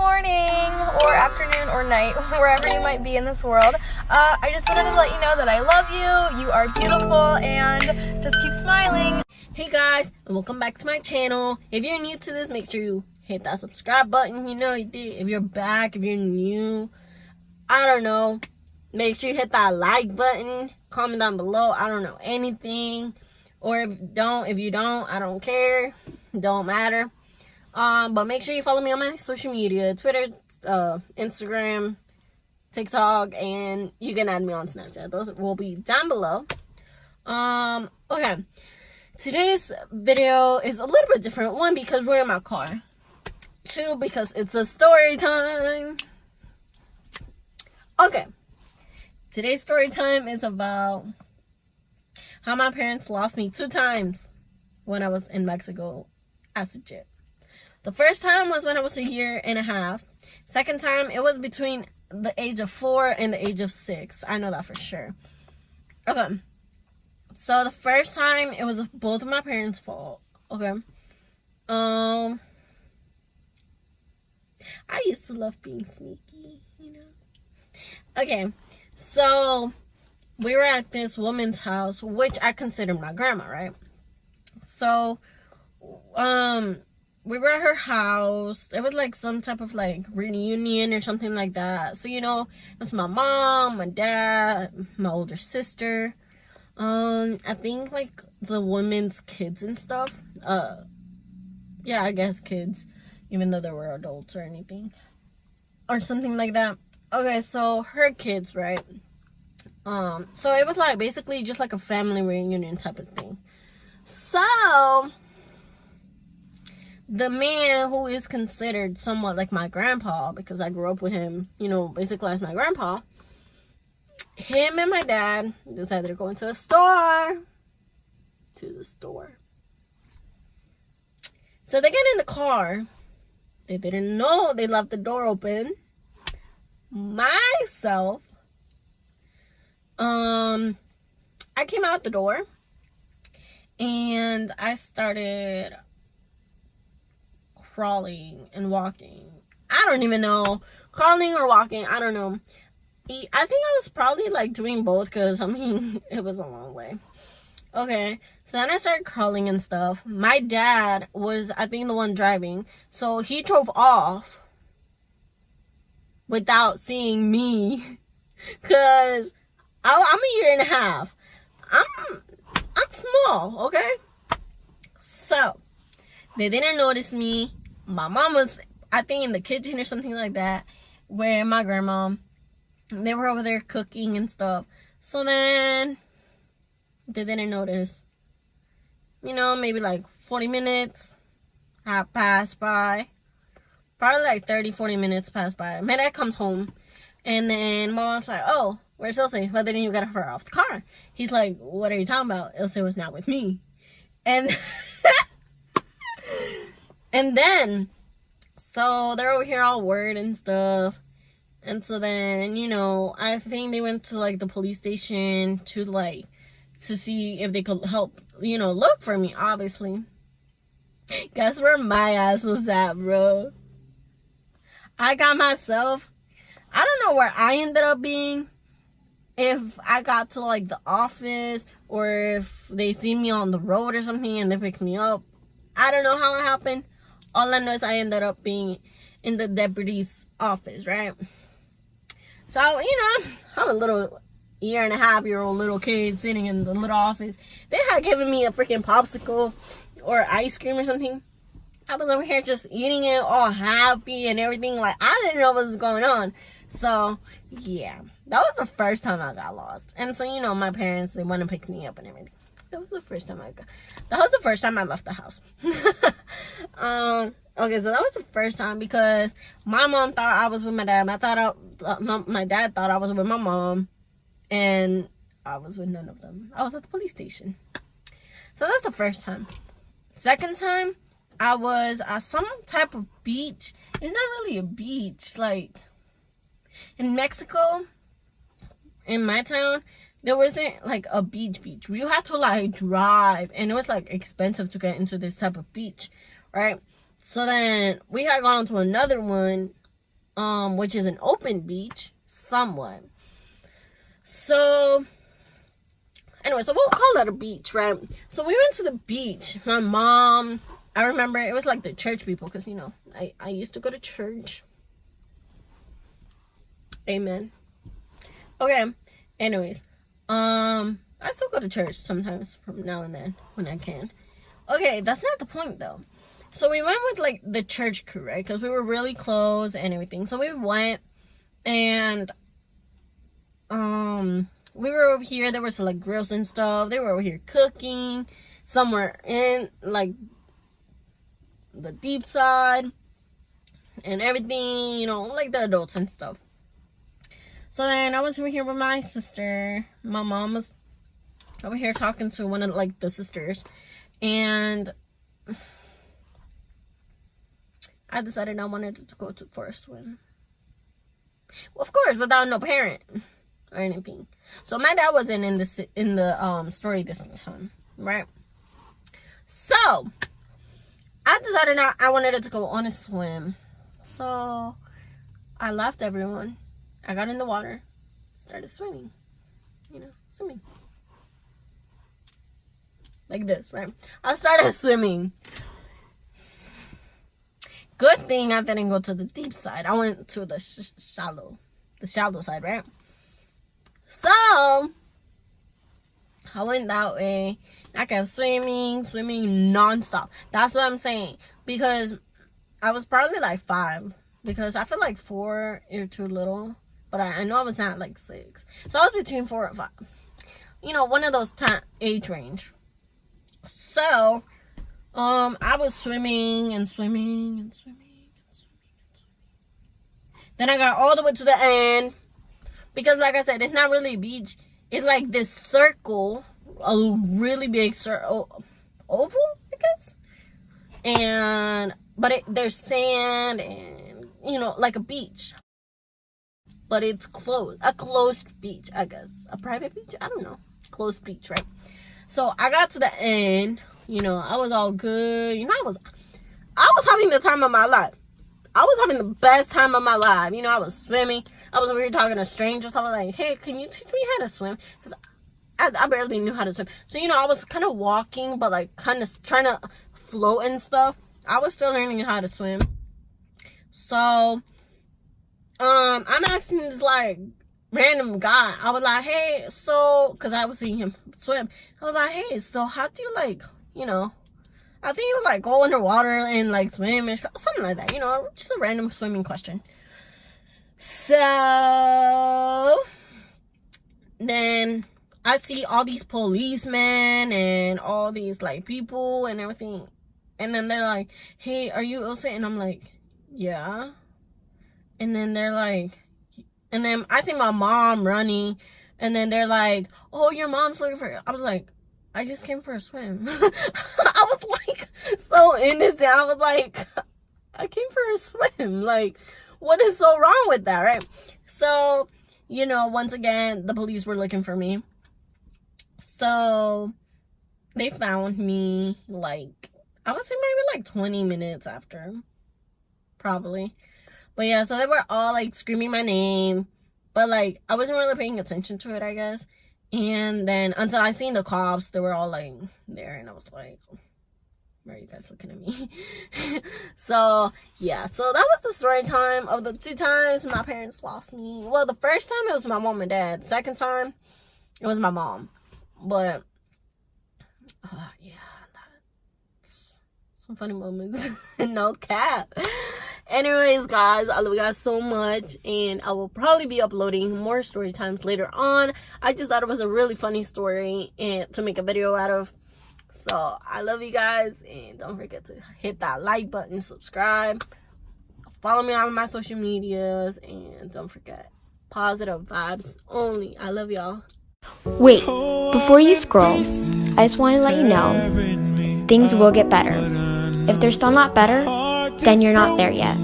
morning or afternoon or night, wherever you might be in this world. I just wanted to let you know that I love you. You are beautiful, and just keep smiling. Hey guys, and welcome back to my channel. If you're new to this, make sure you hit that subscribe button. You know you did. If you're back, if you're new, I don't know, make sure you hit that like button. Comment down below. I don't know anything. Or if you don't, I don't care. Don't matter. But make sure you follow me on my social media, Twitter, Instagram, TikTok, and you can add me on Snapchat. Those will be down below. Okay. Today's video is a little bit different. One, because we're in my car. Two, because it's a story time. Okay. Today's story time is about how my parents lost me 2 times when I was in Mexico as a kid. The first time was when I was 1.5 years. Second time, it was between the age of 4 and the age of 6. I know that for sure. Okay. So the first time, it was both of my parents' fault. Okay. I used to love being sneaky, you know. Okay. So we were at this woman's house, which I consider my grandma, right? So, we were at her house. It was like some type of like reunion or something like that. So, you know, it was my mom, my dad, my older sister. I think like the women's kids and stuff. Yeah, I guess kids, even though they were adults or anything. Or something like that. Okay, so her kids, right? So it was like basically just like a family reunion type of thing. So the man who is considered somewhat like my grandpa, because I grew up with him, you know, basically as my grandpa, him and my dad decided to go into the store. So they get in the car. They didn't know they left the door open. Myself, I came out the door and I started crawling and walking. I don't even know, crawling or walking, I don't know. I think I was probably like doing both, because I mean it was a long way. Okay, so then I started crawling and stuff. My dad was, I think, the one driving, so he drove off without seeing me, because I'm 1.5 years. I'm small, okay? So they didn't notice me. My mom was, I think, in the kitchen or something like that, where my grandma, they were over there cooking and stuff. So then they didn't notice. You know, maybe like 40 minutes have passed by. Probably like 30-40 minutes passed by. My dad comes home, and then my mom's like, "Oh, where's Ilse? Why didn't you get her off the car?" He's like, "What are you talking about? Ilse was not with me." And and then, so they're over here all worried and stuff. And so then, you know, I think they went to like the police station to see if they could help, you know, look for me, obviously. Guess where my ass was at, bro? I got myself, I don't know where I ended up being. If I got to like the office, or if they see me on the road or something and they picked me up. I don't know how it happened. All I know is I ended up being in the deputy's office, right? So, you know, I'm a little 1.5-year-old little kid sitting in the little office. They had given me a freaking popsicle or ice cream or something. I was over here just eating it, all happy and everything. Like, I didn't know what was going on. So, yeah. That was the first time I got lost. And so, you know, my parents, they went to pick me up and everything. That was the first time I left the house. Okay, so that was the first time, because my mom thought I was with my dad. My dad thought I was with my mom. And I was with none of them. I was at the police station. So that's the first time. Second time, I was at some type of beach. It's not really a beach. Like, in Mexico, in my town, there wasn't like a beach. You had to like drive, and it was like expensive to get into this type of beach, right? So then we had gone to another one which is an open beach, somewhat. So, anyway, so we'll call it a beach, right? So we went to the beach. My mom, I remember it was like the church people, because, you know, I used to go to church. Amen. Okay, anyways, I still go to church sometimes from now and then when I can. Okay, that's not the point though. So we went with like the church crew, right? Because we were really close and everything. So we went, and we were over here. There was like grills and stuff. They were over here cooking. Somewhere in like the deep side and everything, you know, like the adults and stuff. So then I was over here with my sister. My mom was over here talking to one of like the sisters, and I decided I wanted to go for a swim. Well, of course, without no parent or anything. So my dad wasn't in the story this time, right? So I decided I wanted to go on a swim. So I left everyone. I got in the water, started swimming, you know, swimming. Like this, right? I started swimming. Good thing I didn't go to the deep side. I went to the shallow side, right? So, I went that way. I kept swimming nonstop. That's what I'm saying. Because I was probably like 5. Because I feel like 4 is too little. But I know I was not like 6. So I was between 4 and 5. You know, one of those age range. So, I was swimming. Then I got all the way to the end. Because like I said, it's not really a beach. It's like this circle. A really big circle. Oval, I guess. But there's sand and, you know, like a beach. But it's closed. A closed beach, I guess. A private beach? I don't know. Closed beach, right? So I got to the end. You know, I was all good. You know, I was having the time of my life. I was having the best time of my life. You know, I was swimming. I was over here talking to strangers. I was like, hey, can you teach me how to swim? Because I barely knew how to swim. So, you know, I was kind of walking, but like kind of trying to float and stuff. I was still learning how to swim. So, I'm asking this like random guy. I was like, hey, so, because I was seeing him swim. I was like, hey, so how do you like, you know, I think he was like go underwater and like swim or something like that, you know, just a random swimming question. So then I see all these policemen and all these like people and everything, and then they're like, hey, are you Ilse? And I'm like, yeah. And then they're like, and then I see my mom running, and then they're like, oh, your mom's looking for you. I was like, I just came for a swim. I was like so innocent. I was like, I came for a swim. Like, what is so wrong with that, right? So, you know, once again, the police were looking for me. So they found me like, I would say maybe like 20 minutes after, probably. But yeah, so they were all like screaming my name, but like I wasn't really paying attention to it, I guess. And then until I seen the cops, they were all like there, and I was like, why are you guys looking at me? So yeah, so that was the story time of the 2 times my parents lost me. Well, the first time it was my mom and dad. Second time it was my mom. But yeah, that's some funny moments. No cap. Anyways, guys, I love you guys so much, and I will probably be uploading more story times later on. I just thought it was a really funny story and to make a video out of. So I love you guys, and don't forget to hit that like button, subscribe, follow me on my social medias, and don't forget, positive vibes only. I love y'all. Wait, before you scroll, I just want to let you know things will get better. If they're still not better, then you're not there yet.